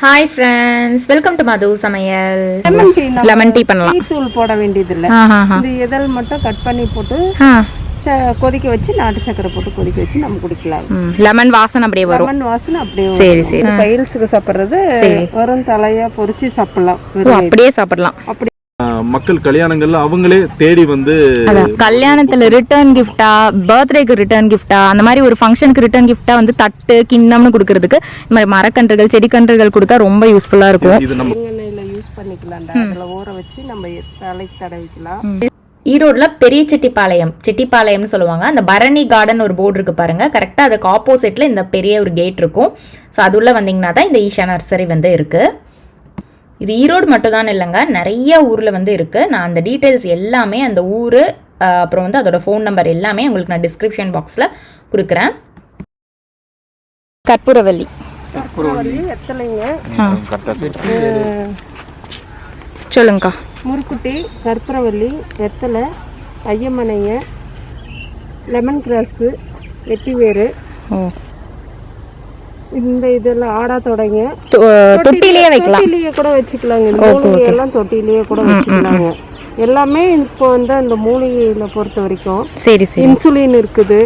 Hi friends, welcome to Madhu Samayal. Lemon tea பண்ணலாம். Tea தூள் போட வேண்டியது இல்ல. இந்த இதழ் மட்டும் கட் பண்ணி போட்டு கொதிக்க வச்சு நாட்டு சக்கரை போட்டு கொதிக்க வச்சு நம்ம குடிக்கலாம். லெமன் வாசனை அப்படியே வரும். லெமன் வாசனை அப்படியே வரும். சரி சரி. பைல்ஸ்க்கு சாப்பிடுறது வெறும் தலையா பொரிச்சு சாப்பிடலாம். அப்படியே சாப்பிடலாம். அப்படி மக்கள் கல்யாணங்கள்ல அவங்களே தேடி வந்து கல்யாணத்துல ரிட்டர்ன் கிஃப்டா, பர்த்டேக்கு ரிட்டர்ன் கிஃப்டா, அந்த மாதிரி ஒரு ஃபங்க்ஷனுக்கு ரிட்டர்ன் கிஃப்டா வந்து தட்டு கிண்ணம்னு கொடுக்கறதுக்கு இந்த மாதிரி மரக்கன்றுகள் செடி கன்றுகள் கொடுத்தா ரொம்ப யூஸ்ஃபுல்லா இருக்கும். இது நம்ம எண்ணெயில யூஸ் பண்ணிக்கலாம். அதுல ஊற வச்சு நம்ம தலைக்கு தடவிக்கலாம். ஈரோடுல பெரிய செட்டிப்பாளையம்னு சொல்லுவாங்க. அந்த பரணி கார்டன் ஒரு போர்டு இருக்கு பாருங்க, கரெக்டா அதுக்கு ஆப்போசிட்ல இந்த பெரிய ஒரு கேட் இருக்கும். ஸோ அது உள்ள வந்தீங்கன்னா தான் இந்த ஈஷா நர்சரி வந்து இருக்கு. இது ஈரோடு மட்டும் தான் இல்லைங்க, நிறைய ஊரில் வந்து இருக்குது. நான் அந்த டீட்டெயில்ஸ் எல்லாமே அந்த ஊர் அப்புறம் வந்து அதோட ஃபோன் நம்பர் எல்லாமே உங்களுக்கு நான் டிஸ்கிரிப்ஷன் பாக்ஸில் கொடுக்குறேன். கற்பூரவல்லி எத்தலைங்க சொல்லுங்கக்கா. முறுக்குட்டி, கற்பூரவல்லி, வெத்தலை, ஐயமனைங்க, லெமன் கிராஸு, வெட்டிவேறு, இந்த இதெல்லாம் ஆடா தொடங்க தொட்டிலேயே வைக்கலாம். தொட்டிலேயே கூட வச்சுக்கலாங்க. இந்த மூலிகை எல்லாம் தொட்டிலேயே கூட வச்சுக்கலாங்க. எல்லாமே இப்போ வந்து அந்த மூலிகையில பொறுத்த வரைக்கும் சரி சரி இன்சுலின் இருக்குது.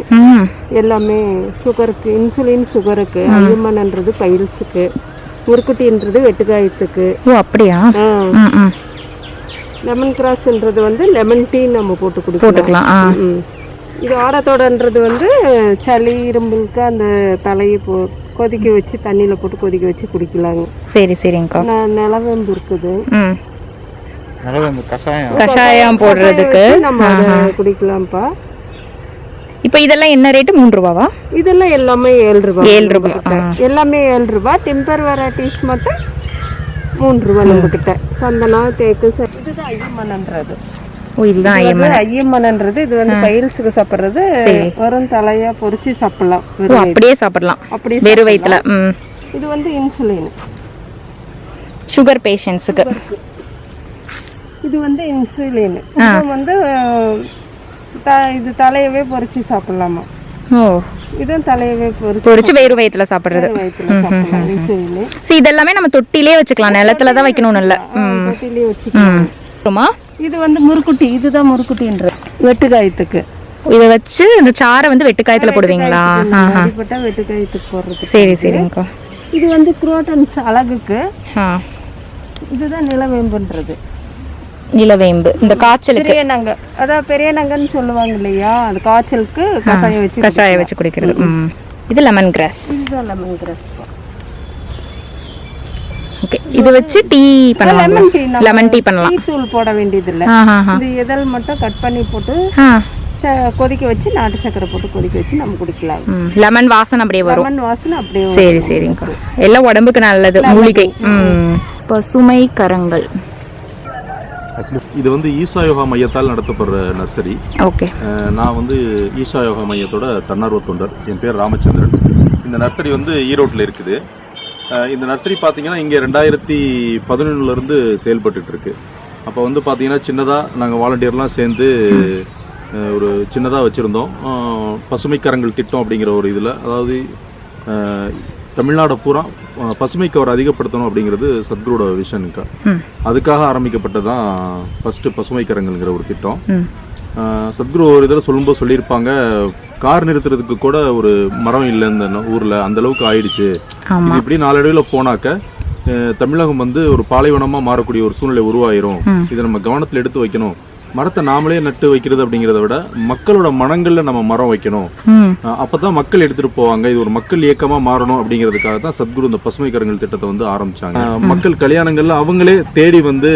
எல்லாமே சுகருக்கு இன்சுலின், சுகருக்கு, ஐயம்மன்ன்றது பைல்ஸுக்கு, முறுக்குட்டின்றது வெட்டுக்காயத்துக்கு. ஓ அப்படியா? லெமன் கிராஸ்ன்றது வந்து லெமன் டீ நம்ம போட்டு போட்டுக்கலாம். இது ஆடத்தோடன்றது வந்து சளி இரும்புக்கு அந்த தலையை கொதிக்க வச்சு தண்ணியில போட்டு கொதிக்க வச்சு குடிக்கலாங்க. சரி சரிங்கக்கா. நிலவேம்பு இருக்குது, கஷாயம் போடுறதுக்கு நம்ம அதை குடிக்கலாம்ப்பா. இப்போ இதெல்லாம் என்ன ரேட்டு? 3 ரூபாவா? இதெல்லாம் எல்லாமே 7 ரூபாய். 7 ரூபாய் எல்லாமே 7 ரூபாய். டெம்பர் வெரைட்டிஸ் மட்டும் 3 ரூபாய் நம்ம கிட்ட. சந்தனா, தேக்கு, இதுதான் ஐயம்மன்ன்றது. ஓ இதுதான் ஐயம்மன்ன்றது. இது வந்து பைல்ஸ்க்கு சாப்பிடுறது வெறும் தலையா பொரிச்சு சாப்பிடலாம். அப்படியே சாப்பிடலாம். அப்படியே வெறும் வயித்துல. இது வந்து இன்சுலின், சுகர் பேஷண்ட்ஸுக்கு. இது வந்து இன்சுலின். இது வந்து இது தலையவே பொரிச்சு சாப்பிடலாமா? ஓ இதுவும் தலையவே பொரிச்சு வெறும் வயித்துல சாப்பிடுறது. இதெல்லாமே நம்ம தொட்டிலே வச்சுக்கலாம், நிலத்துல தான் வைக்கணும்னு இல்ல. தொட்டிலே வச்சுக்கலாம். இது வந்து முறுக்குட்டி. இதுதான் முறுக்குட்டின்ற வெட்டுக்காயத்துக்கு. இதை வச்சு இந்த சாரை வந்து வெட்டுக்காயத்துல போடுவீங்களா? வெட்டுக்காயத்துக்கு போடுறது. சரி சரிங்கக்கா. இது வந்து குரோட்டன்ஸ் அழகுக்கு. இதுதான் நிலவேம்புன்றது. நிலவேம்பு இந்த காய்ச்சலுக்கு பெரிய நங்க, அதான் பெரிய நங்கன்னு சொல்லுவாங்க இல்லையா, அது காய்ச்சலுக்கு கஷாயம் வச்சு குடிக்கிறது. இது லெமன் கிராஸ். இதுதான் லெமன் கிராஸ். ஓகே, இது வச்சு டீ பண்ணலாம். லெமன் டீ பண்ணலாம். டீ தூள் போட வேண்டியது இல்ல. இந்த இதழ் மட்டும் கட் பண்ணி போட்டு கொதிக்க வச்சு நாட்டு சக்கரை போட்டு கொதிக்க வச்சு நம்ம குடிக்கலாம். லெமன் வாசனை அப்படியே வரும். லெமன் வாசனை அப்படியே. சரி சரிங்கக்கா. எல்லாம் உடம்புக்கு நல்லது. மூலிகை. பசுமை கரங்கள். இது வந்து ஈஷா யோகா மையத்தால் நடத்தப்படுற நர்சரி. ஓகே. நான் வந்து ஈஷா யோகா மையத்தோட தன்னார்வ தொண்டர். என் பேர் ராமச்சந்திரன். இந்த நர்சரி வந்து ஈரோட்டில் இருக்குது. இந்த நர்சரி பார்த்தீங்கன்னா இங்கே 2011 செயல்பட்டு இருக்கு. அப்போ வந்து பார்த்தீங்கன்னா சின்னதாக நாங்கள் வாலண்டியர்லாம் சேர்ந்து ஒரு சின்னதாக வச்சுருந்தோம். பசுமை கரங்கள் திட்டம் அப்படிங்கிற ஒரு இதில், அதாவது தமிழ்நாடு பூரா பசுமை கவர் அதிகப்படுத்தணும் அப்படிங்கிறது சத்குருவோட விஷனுக்கா. அதுக்காக ஆரம்பிக்கப்பட்டது தான் ஃபஸ்ட்டு பசுமை கரங்கள்ங்கிற ஒரு திட்டம். சத்குரு ஒரு இதில் சொல்லும்போது சொல்லியிருப்பாங்க, கார் நிறுத்துறதுக்கு கூட ஒரு மரம் இல்லை இந்த ஊரில், அந்த அளவுக்கு ஆயிடுச்சு. இது இப்படி நாளடைவில் போனாக்க தமிழகம் வந்து ஒரு பாலைவனமாக மாறக்கூடிய ஒரு சூழ்நிலை உருவாயிரும். இதை நம்ம கவனத்தில் எடுத்து வைக்கணும். மரத்தை நாமளே நட்டு வைக்கிறது அப்படிங்கிறத விட மக்களோட மனங்கள்ல நம்ம மரம் வைக்கணும். அப்பதான் மக்கள் எடுத்துட்டு போவாங்க. இது ஒரு மக்கள் இயக்கமா மாறணும் அப்படிங்கிறதுக்காக தான் சத்குரு இந்த பசுமை கரங்கள் திட்டத்தை வந்து ஆரம்பிச்சாங்க. மக்கள் கல்யாணங்கள்ல அவங்களே தேடி வந்து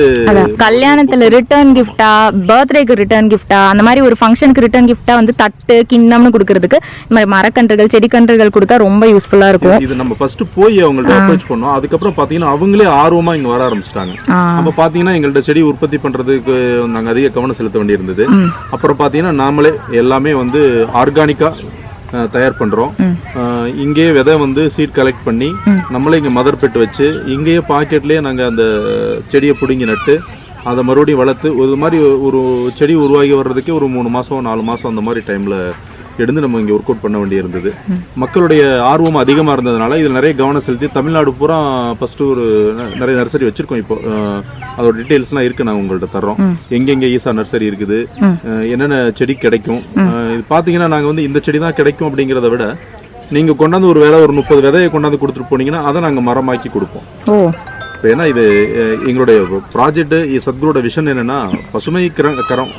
கல்யாணத்துல ரிட்டர்ன் கிஃப்டா, பர்த்டேக்கு ரிட்டர்ன் கிஃப்டா, அந்த மாதிரி ஒரு ஃபங்க்ஷனுக்கு ரிட்டர்ன் கிஃப்டா வந்து தட்டு கிண்ணம்னு கொடுக்கறதுக்கு இந்த மாதிரி மரக்கன்றுகள் செடி கன்றுகள் கொடுத்தா ரொம்ப யூஸ்ஃபுல்லா இருக்கும். இது நம்ம ஃபர்ஸ்ட் போய் அவங்கள்ட்ட அப்ரோச் பண்ணோம். அதுக்கப்புறம் பாத்தீங்கன்னா அவங்களே ஆர்வமா இங்க வர ஆரம்பிச்சிட்டாங்க. அப்ப பாத்தீங்கன்னா எங்கள்ட்ட செடி உற்பத்தி பண்றதுக்கு நாங்க அதிக கவனம் செலுத்த வேண்டி இருந்தது. அப்புறம் பாத்தீங்கன்னா நாமளே எல்லாமே வந்து ஆர்கானிக்கா தயார் பண்றோம். இங்கே விதை வந்து சீட் கலெக்ட் பண்ணி நம்மளே இங்க மதர் பெட் வச்சு இங்கேயே பாக்கெட்லயே நாங்க அந்த செடியை பிடுங்கி நட்டு அதை மறுபடியும் வளர்த்து ஒரு மாதிரி ஒரு செடி உருவாகி வர்றதுக்கே ஒரு 3 மாசம் 4 மாசம் அந்த மாதிரி டைம்ல எடுத்து நம்ம இங்கே ஒர்க் அவுட் பண்ண வேண்டியிருந்தது. மக்களுடைய ஆர்வம் அதிகமாக இருந்ததுனால இதில் நிறைய கவனம் செலுத்தி தமிழ்நாடு பூரா ஃபஸ்ட்டு ஒரு நிறைய நர்சரி வச்சுருக்கோம். இப்போ அதோட டீட்டெயில்ஸ்லாம் இருக்குது, நாங்கள் உங்கள்கிட்ட தர்றோம். எங்கெங்கே ஈசா நர்சரி இருக்குது, என்னென்ன செடி கிடைக்கும். இது பார்த்தீங்கன்னா நாங்கள் வந்து இந்த செடி தான் கிடைக்கும் அப்படிங்கிறத விட நீங்கள் கொண்டாந்து ஒரு 30 விதையை கொண்டாந்து கொடுத்துட்டு போனீங்கன்னா அதை நாங்கள் மரமாக்கி கொடுப்போம். ஏன்னா இது எங்களுடைய ப்ராஜெக்ட் சத்குரோட விஷன் என்னன்னா பசுமை கரம்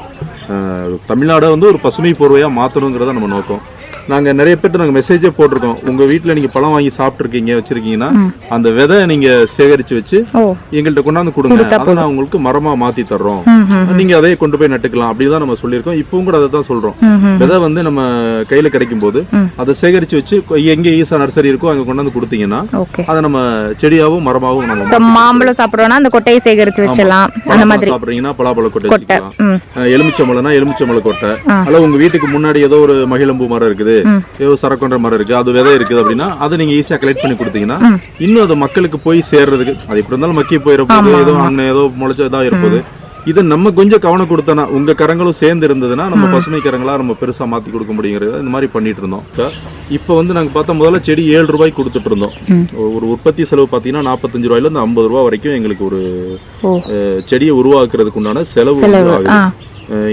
தமிழ்நாடு வந்து ஒரு பசுமை போர்வையாக மாற்றணுங்கிறத நம்ம நோக்கம். நாங்கள் நிறைய பேர்த்து நாங்கள் மெசேஜே போட்டிருக்கோம். உங்கள் வீட்டில் நீங்கள் பழம் வாங்கி சாப்பிட்ருக்கீங்க வச்சுருக்கீங்கன்னா அந்த விதை நீங்கள் சேகரித்து வச்சு எங்கள்கிட்ட கொண்டாந்து கொடுங்க, அதை நான் உங்களுக்கு மரமாக மாற்றி தர்றோம், நீங்கள் அதையே கொண்டு போய் நட்டுக்கலாம் அப்படிதான் நம்ம சொல்லியிருக்கோம். இப்பவும் கூட அதை தான் சொல்கிறோம். விதை வந்து நம்ம கையில் கிடைக்கும் போது அதை சேகரித்து வச்சு எங்கே ஈசா நர்சரி இருக்கோ அங்கே கொண்டாந்து கொடுத்தீங்கன்னா அதை நம்ம செடியாகவும் மரமாகவும் நம்ம மாம்பழம் சாப்பிட்றோம்னா அந்த கொட்டையை சேகரித்து வச்சலாம். அந்த மாதிரி சாப்பிட்றீங்கன்னா பலாப்பழ கொட்டை வச்சுக்கலாம். எலுமிச்சம்பழம்னா எலுமிச்சம்பழ கொட்டை, அல்ல உங்க வீட்டுக்கு முன்னாடி ஏதோ ஒரு மகிழம்பூ மரம் இருக்குது, ஏதோ சரக்கொன்ற மரம் இருக்கு, அது விதை இருக்குது அப்படின்னா அதை நீங்க ஈஸியா கலெக்ட் பண்ணி கொடுத்தீங்கன்னா இன்னும் அது மக்களுக்கு போய் சேர்றதுக்கு, அது எப்படி இருந்தாலும் மக்கி போயிருப்போது, ஏதோ அங்கே ஏதோ முளைச்சதா இருப்பது. இதை நம்ம கொஞ்சம் கவனம் கொடுத்தோன்னா உங்க கரங்களும் சேர்ந்து இருந்ததுன்னா நம்ம பசுமை கரங்களா நம்ம பெருசா மாத்தி கொடுக்க முடியுங்கிறது இந்த மாதிரி பண்ணிட்டு இருந்தோம். இப்போ வந்து நாங்க பார்த்தா முதல்ல செடி 7 ரூபாய்க்கு கொடுத்துட்டு இருந்தோம். ஒரு உற்பத்தி செலவு பார்த்தீங்கன்னா 45 ரூபாயில இருந்து 50 ரூபாய் வரைக்கும் எங்களுக்கு ஒரு செடியை உருவாக்குறதுக்கு உண்டான செலவு ஆகுது.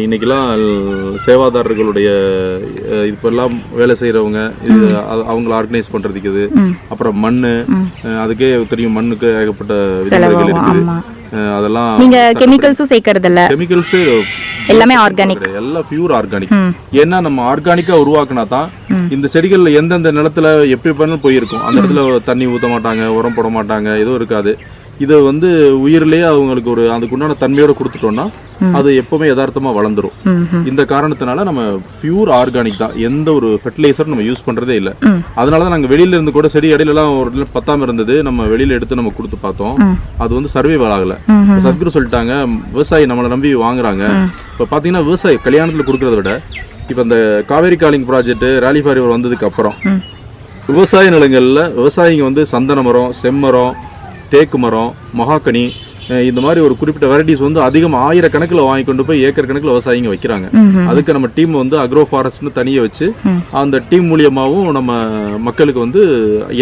இன்னைக்கெல்லாம் சேவாதாரர்களுடைய இப்பெல்லாம் வேலை செய்யறவங்க அவங்களை ஆர்கனைஸ் பண்றதுக்கு இது, அப்புறம் மண்ணு, அதுக்கே தெரியும் மண்ணுக்கு ஏகப்பட்ட விதிமுறைகள் இருக்குது. அதெல்லாம் நீங்க கெமிக்கல்ஸும் சேர்க்கறது இல்ல, கெமிக்கல்ஸ் எல்லாமே ஆர்கானிக், எல்லாம் பியூர் ஆர்கானிக். ஏன்னா நம்ம ஆர்கானிக்கா உருவாக்குனா தான் இந்த செடிகள்ல எந்தெந்த நிலத்துல எப்படி பண்ணாலும் போயிருக்கும், அந்த இடத்துல தண்ணி ஊத்த மாட்டாங்க, உரம் போட மாட்டாங்க, எதுவும் இருக்காது. இதை வந்து உயிரிலேயே அவங்களுக்கு ஒரு அதுக்குண்டான தன்மையோட கொடுத்துட்டோம்னா அது எப்பவுமே யதார்த்தமா வளர்ந்துரும். இந்த காரணத்தினால நம்ம பியூர் ஆர்கானிக் தான், எந்த ஒரு ஃபெர்டிலைசர் நம்ம யூஸ் பண்றதே இல்லை. அதனாலதான் நாங்க வெளியில இருந்து கூட செடி இடையில எல்லாம் ஒரு பத்தாம இருந்தது, நம்ம வெளியில எடுத்து நம்ம கொடுத்து பார்த்தோம், அது வந்து சர்வைவல் ஆகல. சத்குரு சொல்லிட்டாங்க விவசாயி நம்மளை நம்பி வாங்குறாங்க. இப்ப பாத்தீங்கன்னா விவசாயி கல்யாணத்துல கொடுக்கறத விட இப்ப இந்த காவேரி காலிங் ப்ராஜெக்ட் ராலி ஃபாரிவர் வந்ததுக்கு அப்புறம் விவசாய நிலங்கள்ல விவசாயிங்க வந்து சந்தன மரம், செம்மரம், தேக்கு மரம், மகாக்கனி, இந்த மாதிரி ஒரு குறிப்பிட்ட வெரைட்டிஸ் வந்து அதிகம் 1000 கணக்கில் வாங்கி கொண்டு போய் ஏக்கர் கணக்கில் விவசாயிங்க வைக்கிறாங்க. அதுக்கு நம்ம டீம் வந்து அக்ரோ ஃபாரஸ்ட்னு தனியை வச்சு அந்த டீம் மூலியமாகவும் நம்ம மக்களுக்கு வந்து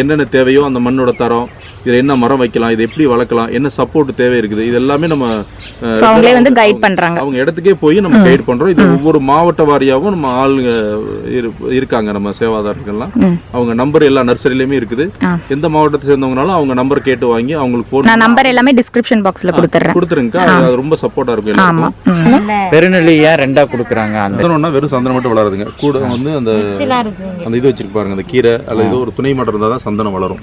என்னென்ன தேவையோ அந்த மண்ணோட தரம், இதுல என்ன மரம் வைக்கலாம், இது எப்படி வளர்க்கலாம், என்ன சப்போர்ட் தேவை இருக்குது, இது எல்லாமே நம்ம அவங்களே வந்து கைட் பண்றாங்க. அவங்க இடத்துக்கே போய் நம்ம கைட் பண்றோம். இது ஒவ்வொரு மாவட்ட வாரியாகவும் நம்ம ஆளுங்க இருக்காங்க, நம்ம சேவாதாரர்கள்லாம். அவங்க நம்பர் எல்லா நர்சரியிலுமே இருக்குது. எந்த மாவட்டத்தை சேர்ந்தவங்கனாலும் அவங்க நம்பர் கேட்டு வாங்கி அவங்களுக்கு போன், நான் நம்பர் எல்லாமே டிஸ்கிரிப்ஷன் பாக்ஸ்ல கொடுத்துருங்க. அது ரொம்ப சப்போர்ட்டா இருக்கும் எல்லாருக்கும். பெருநெல்லியா ரெண்டா கொடுக்குறாங்க. சந்தனம்னா வெறும் சந்தனம் மட்டும் வளருதுங்க, கூட வந்து அந்த இது வச்சிருப்பாருங்க, அந்த கீரை அல்லது ஏதோ ஒரு துணை மரம் இருந்தால் தான் சந்தனம் வளரும்.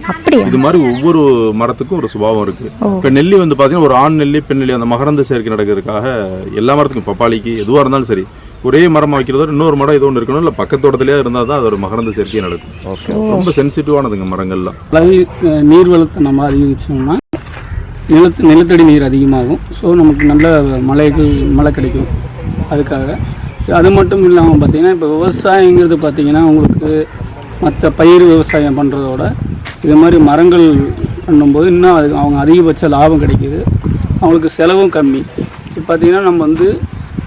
இது மாதிரி ஒவ்வொரு மரத்துக்கும் ஒரு சுபாவம் இருக்கு. இப்ப நெல்லி வந்து பாத்தீங்கன்னா ஒரு ஆண் நெல்லி, பெண் நெல்லி, அந்த மகரந்த சேர்க்கை நடக்கிறதுக்காக எல்லா மரத்துக்கும், பப்பாளிக்கு எதுவா இருந்தாலும் சரி, ஒரே மரம் வைக்கிறதோட இன்னொரு மரம் ஏதோ ஒன்று இருக்கணும், இல்ல பக்கத்தோட்டத்திலேயே இருந்தால் தான் அது ஒரு மகரந்த சேர்க்கையே நடக்கும். ரொம்ப சென்சிட்டிவானதுங்க மரங்கள்லாம். நீர் வளத்தை நம்ம அதிகரிச்சோம்னா நிலத்தடி நீர் அதிகமாகும். ஸோ நமக்கு நல்ல மழை கிடைக்கும். அதுக்காக அது மட்டும் இல்லாமல் பார்த்தீங்கன்னா இப்போ விவசாயங்கிறது பார்த்தீங்கன்னா உங்களுக்கு மற்ற பயிர் விவசாயம் பண்ணுறதோட இது மாதிரி மரங்கள் பண்ணும்போது இன்னும் அது அவங்க அதிகபட்ச லாபம் கிடைக்கிது, அவங்களுக்கு செலவும் கம்மி. இப்போ பார்த்திங்கன்னா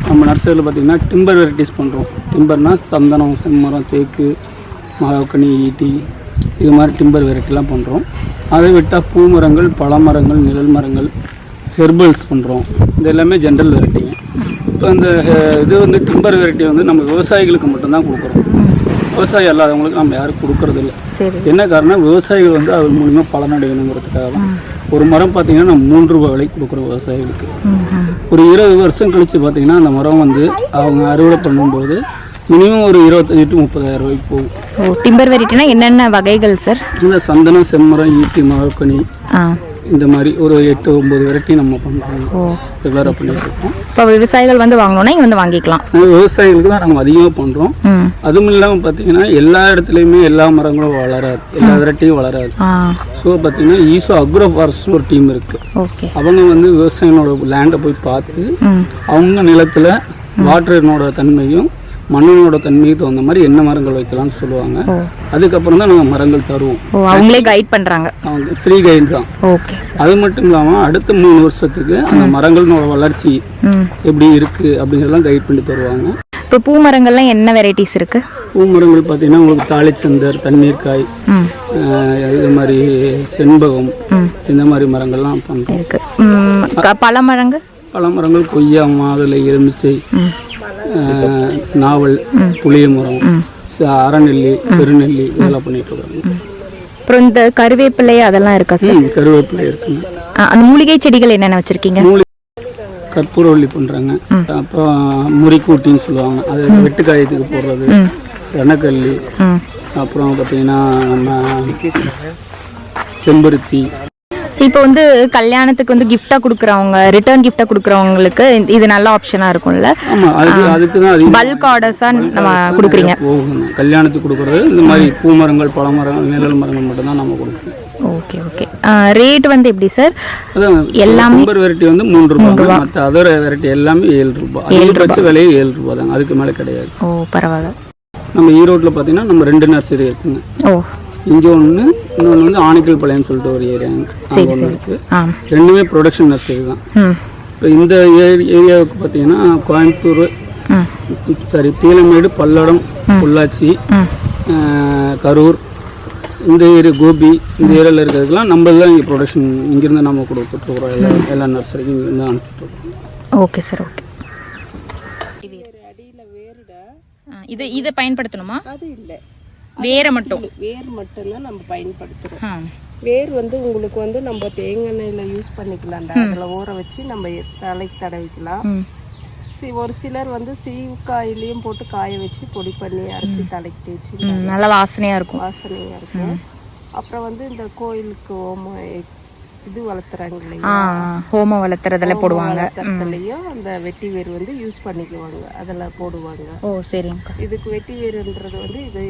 நம்ம நர்சரியில் பார்த்திங்கன்னா டிம்பர் வெரைட்டிஸ் பண்ணுறோம். டிம்பர்னால் சந்தனம், செம்மரம், தேக்கு, மகாக்கனி, ஈட்டி, இது மாதிரி டிம்பர் வெரைட்டிலாம் பண்ணுறோம். அதை விட்டால் பூ மரங்கள், பழமரங்கள், நிழல் மரங்கள், ஹெர்பல்ஸ் பண்ணுறோம். இது எல்லாமே ஜென்ரல் வெரைட்டிங்க. இப்போ இந்த இது டிம்பர் வெரைட்டி நம்ம விவசாயிகளுக்கு மட்டும்தான் கொடுக்குறோம். விவசாயி அல்லாதவங்களுக்கு நம்ம யாரும் கொடுக்கறதில்ல. என்ன காரணம், விவசாயிகள் அது மூலிமா பலனடையணுங்கிறதுக்காக தான். ஒரு மரம் பார்த்தீங்கன்னா நம்ம 3 ரூபாய் விலைக்கு கொடுக்குறோம் விவசாயிகளுக்கு. ஒரு 20 வருஷம் கழித்து பார்த்தீங்கன்னா அந்த மரம் அவங்க அறுவடை பண்ணும்போது மினிமம் ஒரு 25,000 to 30,000 ரூபாய்க்கு போகும். டிம்பர் வெரைட்டினா என்னென்ன வகைகள் சார்? இந்த சந்தனம், செம்மரம், ஈட்டி, மகாக்கனி, இந்த மாதிரி ஒரு 8-9 வெரைட்டி நம்ம பண்ணுறோம். வெவ்வேறு பண்ணிட்டு இருக்கோம். இப்போ விவசாயிகள் வாங்கணும்னா இங்கே வாங்கிக்கலாம். விவசாயிகளுக்கு தான் நம்ம அதிகமாக பண்ணுறோம். அதுவும் இல்லாமல் பார்த்தீங்கன்னா எல்லா இடத்துலையுமே எல்லா மரங்களும் வளராது, எல்லா வெரைட்டியும் வளராது. ஸோ பார்த்தீங்கன்னா ஈசோ அக்ரோ ஃபாரஸ்ட்னு ஒரு டீம் இருக்குது. அவங்க விவசாயினோட லேண்டை போய் பார்த்து அவங்க நிலத்தில் வாட்டரினோட தன்மையும் மண்ணினோட தன்மைக்கு தகுந்த மாதிரி என்ன மரங்கள் வைக்கலாம்னு சொல்லுவாங்க. அதுக்கப்புறம் தான் நாங்கள் மரங்கள் தருவோம். அவங்களே கைட் பண்ணுறாங்க, அவங்க ஃப்ரீ கைட் தான். ஓகே. அது மட்டும் இல்லாமல் அடுத்த 3 வருஷத்துக்கு அந்த மரங்களோட வளர்ச்சி எப்படி இருக்குது அப்படிங்கிறதெல்லாம் கைட் பண்ணி தருவாங்க. இப்போ பூ மரங்கள்லாம் என்ன வெரைட்டிஸ் இருக்குது? பூ மரங்கள் பார்த்தீங்கன்னா உங்களுக்கு தாளிச்சந்தர், தண்ணீர்காய், இது மாதிரி செண்பகம், இந்த மாதிரி மரங்கள்லாம் பண்ணுறோம். இருக்குது. பல மரங்கள்? பல மரங்கள் கொய்யா, மாதுளை, எலுமிச்சை, நாவல், புளிய மரம், அறநெல்லி, பெருநெல்லி இதெல்லாம் பண்ணிட்டு இருக்காங்க. அப்புறம் இந்த கருவேப்பிலை அதெல்லாம் இருக்கா சார்? கருவேப்பிலை இருக்குங்க. அந்த மூலிகை செடிகள் என்னென்ன வச்சுருக்கீங்க? கற்பூரவள்ளி பண்ணுறாங்க. அப்புறம் முறிக்கூட்டின்னு சொல்லுவாங்க, அது வெட்டுக்காயத்துக்கு போடுறது, ரணக்கல்லி, அப்புறம் பார்த்தீங்கன்னா நம்ம செம்பருத்தி. ஸோ இப்போ வந்து கல்யாணத்துக்கு வந்து கிஃப்டாக கொடுக்குறவங்க, ரிட்டர்ன் கிஃப்டாக கொடுக்குறவங்களுக்கு இது நல்ல ஆப்ஷனாக இருக்கும்ல? ஆமாம், அதுக்கு தான் அதிகம் பல்க் ஆர்டர்ஸாக நம்ம கொடுக்குறீங்க. போகுங்க. கல்யாணத்துக்கு கொடுக்குறது இந்த மாதிரி பூ மரங்கள், பழ மரங்கள், நிழல் மரங்கள் மட்டும்தான் நம்ம கொடுப்போம். Okay okay. ரேட் வந்து எப்படி சார்? அதான் எல்லாமே நம்பர் வெரைட்டி வந்து 3 ரூபா, மற்ற அதர் வெரைட்டி எல்லாமே 7 ரூபா. அதிகபட்ச விலையே 7 ரூபா தான், அதுக்கு மேலே கிடையாது. ஓ பரவாயில்ல. நம்ம ஈரோட்டில் பார்த்தீங்கன்னா நம்ம 2 நர்சரி இருக்குங்க. ஓ இங்கே ஒன்று, இன்னொன்று வந்து ஆணிக்கல் பாளையம் சொல்லிட்டு ஒரு ஏரியாங்க, அங்கே ஒன்று இருக்குது. ரெண்டுமே ப்ரொடக்ஷன் நர்சரி தான். இப்போ இந்த ஏரியாவுக்கு பார்த்தீங்கன்னா கோயம்புத்தூர், பீலமேடு, பல்லடம், பொள்ளாச்சி, கரூர், இந்த ஏரியா கோபி, இந்த ஏரியாவில் இருக்கிறதுக்கெல்லாம் நம்ம தான் இங்கே ப்ரொடக்ஷன் இங்கேருந்து நம்ம கொடுத்துட்ருக்குறோம். எல்லா நர்சரிக்கும் இங்கேருந்து அனுப்பிச்சுட்ருக்கோம். Okay sir, okay. இதை பயன்படுத்தணுமா? அது இல்லை, வேற மட்டும் வேர் மட்டும்தான் நம்ம பயன்படுத்துகிறோம். வேர் வந்து உங்களுக்கு வந்து நம்ம தேங்காய் எண்ணெயில் யூஸ் பண்ணிக்கலாம்டா, அதில் ஊற வச்சு நம்ம தலைக்கு தடவிக்கலாம். ஒரு சிலர் வந்து சீவுக்காயிலையும் போட்டு காய வச்சு பொடி பண்ணி அரைச்சி தலைக்கு தேய்ச்சி நல்லா வாசனையாக இருக்கும். அப்புறம் வந்து இந்த கோயிலுக்கு இது வளர்த்துறாங்க இல்லையா, ஹோமம் வளர்த்துறதுல போடுவாங்க. அதுலயும் அந்த வெட்டி வேர் வந்து யூஸ் பண்ணிக்குவாங்க, அதெல்லாம் போடுவாங்க. ஓ சரிங்க. இதுக்கு வெட்டி வேருன்றது வந்து இது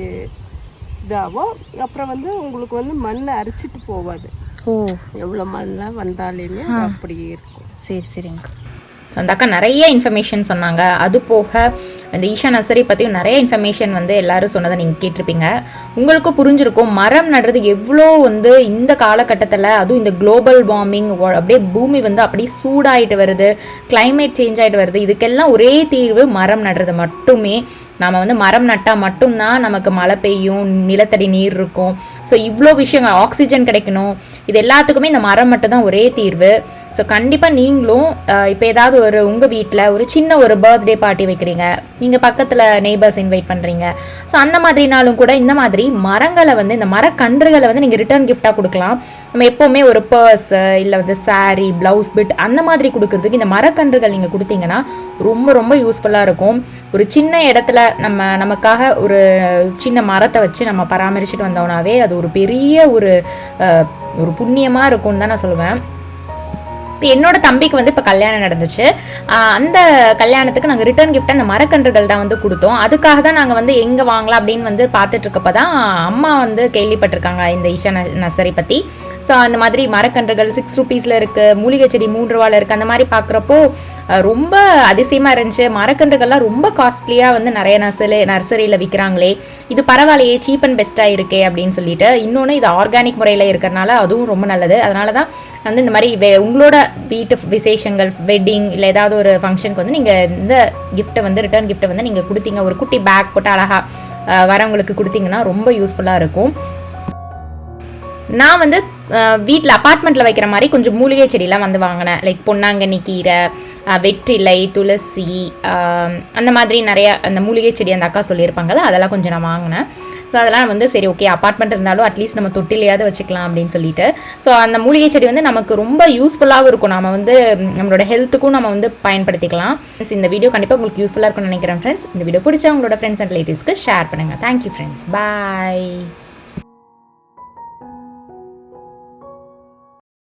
இதாகும். அப்புறம் வந்து உங்களுக்கு வந்து மண்ணை அரிச்சிட்டு போகாது. ஓ எவ்வளோ மண்ணெலாம் வந்தாலுமே அப்படியே இருக்கும். சரி சரிங்க. அந்த அக்கா நிறைய இன்ஃபர்மேஷன் சொன்னாங்க. அது போக இந்த ஈஷா நர்சரி பற்றியும் நிறைய இன்ஃபர்மேஷன் வந்து எல்லாரும் சொன்னதை நீங்கள் கேட்டிருப்பீங்க. உங்களுக்கும் புரிஞ்சிருக்கும் மரம் நடுறது எவ்வளோ வந்து இந்த காலகட்டத்தில், அதுவும் இந்த குளோபல் வார்மிங், அப்படியே பூமி வந்து அப்படியே சூடாகிட்டு வருது, கிளைமேட் சேஞ்ச் ஆகிட்டு வருது. இதுக்கெல்லாம் ஒரே தீர்வு மரம் நடுறது மட்டுமே. நம்ம வந்து மரம் நட்டால் மட்டும்தான் நமக்கு மழை பெய்யும், நிலத்தடி நீர் இருக்கும். ஸோ இவ்வளோ விஷயங்கள், ஆக்சிஜன் கிடைக்கணும், இது எல்லாத்துக்குமே இந்த மரம் மட்டும்தான் ஒரே தீர்வு. ஸோ கண்டிப்பாக நீங்களும் இப்போ ஏதாவது உங்கள் வீட்டில் ஒரு சின்ன ஒரு பர்த்டே பார்ட்டி வைக்கிறீங்க, நீங்கள் பக்கத்தில் நெய்பர்ஸ் இன்வைட் பண்ணுறீங்க. ஸோ அந்த மாதிரினாலும் கூட இந்த மாதிரி மரங்களை வந்து, இந்த மரக்கன்றுகளை வந்து நீங்கள் ரிட்டர்ன் கிஃப்டாக கொடுக்கலாம். நம்ம எப்போவுமே ஒரு பர்ஸ் இல்லை வந்து சாரீ, ப்ளவுஸ் பிட் அந்த மாதிரி கொடுக்கறதுக்கு இந்த மரக்கன்றுகள் நீங்கள் கொடுத்தீங்கன்னா ரொம்ப ரொம்ப யூஸ்ஃபுல்லாக இருக்கும். ஒரு சின்ன இடத்துல நமக்காக ஒரு சின்ன மரத்தை வச்சு நம்ம பராமரிச்சுட்டு வந்தோம்னாவே அது ஒரு பெரிய ஒரு புண்ணியமாக இருக்கும்னு தான் நான் சொல்லுவேன். இப்போ என்னோட தம்பிக்கு வந்து இப்போ கல்யாணம் நடந்துச்சு. அந்த கல்யாணத்துக்கு நாங்கள் ரிட்டர்ன் கிஃப்ட் அந்த மரக்கன்றுகள் தான் வந்து கொடுத்தோம். அதுக்காக தான் நாங்கள் வந்து எங்கே வாங்கலாம் அப்படின்னு வந்து பார்த்துட்டு இருக்கப்போ தான் அம்மா வந்து கேள்விப்பட்டிருக்காங்க இந்த ஈஷா நர்சரி பற்றி. ஸோ அந்த மாதிரி மரக்கன்றுகள் 6 ரூபீஸில் இருக்குது, மூலிகை செடி 3 ரூபாயில் இருக்குது. அந்த மாதிரி பார்க்குறப்போ ரொம்ப அதிசயமாக இருந்துச்சு. மரக்கன்றுகள்லாம் ரொம்ப காஸ்ட்லியாக வந்து நிறைய நர்சரியில் விற்கிறாங்களே, இது பரவாயில்லையே, சீப் அண்ட் பெஸ்ட்டாக இருக்கே அப்படின்னு சொல்லிட்டு. இன்னொன்று இது ஆர்கானிக் முறையில் இருக்கிறனால அதுவும் ரொம்ப நல்லது. அதனால தான் வந்து இந்த மாதிரி உங்களோட வீட்டு விசேஷங்கள், வெட்டிங் இல்லை ஏதாவது ஒரு ஃபங்க்ஷனுக்கு வந்து நீங்கள் இந்த கிஃப்ட்டை வந்து ரிட்டர்ன் கிஃப்ட்டை வந்து நீங்கள் கொடுத்தீங்க, ஒரு குட்டி பேக் போட்டு அழகாக வரவங்களுக்கு கொடுத்தீங்கன்னா ரொம்ப யூஸ்ஃபுல்லாக இருக்கும். நான் வந்து வீட்டில் அப்பார்ட்மெண்ட்டில் வைக்கிற மாதிரி கொஞ்சம் மூலிகை செடியெலாம் வந்து வாங்கினேன். லைக் பொன்னாங்கண்ணி கீரை, வெற்றிலை, துளசி, அந்த மாதிரி நிறையா அந்த மூலிகை செடி அந்த அக்கா சொல்லியிருப்பாங்கள்ல, அதெல்லாம் கொஞ்சம் நான் வாங்கினேன். ஸோ அதெல்லாம் வந்து சரி ஓகே, அப்பார்ட்மெண்ட் இருந்தாலும் அட்லீஸ்ட் நம்ம தொட்டிலையாவது வச்சுக்கலாம் அப்படின்னு சொல்லிட்டு. ஸோ அந்த மூலிகை செடி வந்து நமக்கு ரொம்ப யூஸ்ஃபுல்லாகவும் இருக்கும். நம்ம வந்து நம்மளோட ஹெல்த்துக்கும் நம்ம வந்து பயன்படுத்திக்கலாம். இந்த வீடியோ கண்டிப்பாக உங்களுக்கு யூஸ்ஃபுல்லாக இருக்கும்னு நினைக்கிறேன் ஃப்ரெண்ட்ஸ். இந்த வீடியோ பிடிச்சா உங்களோட ஃப்ரெண்ட்ஸ் அண்ட் ரிலேட்டிவ்ஸ்க்கு ஷேர் பண்ணுங்கள். தேங்க்யூ ஃப்ரெண்ட்ஸ், பாய்.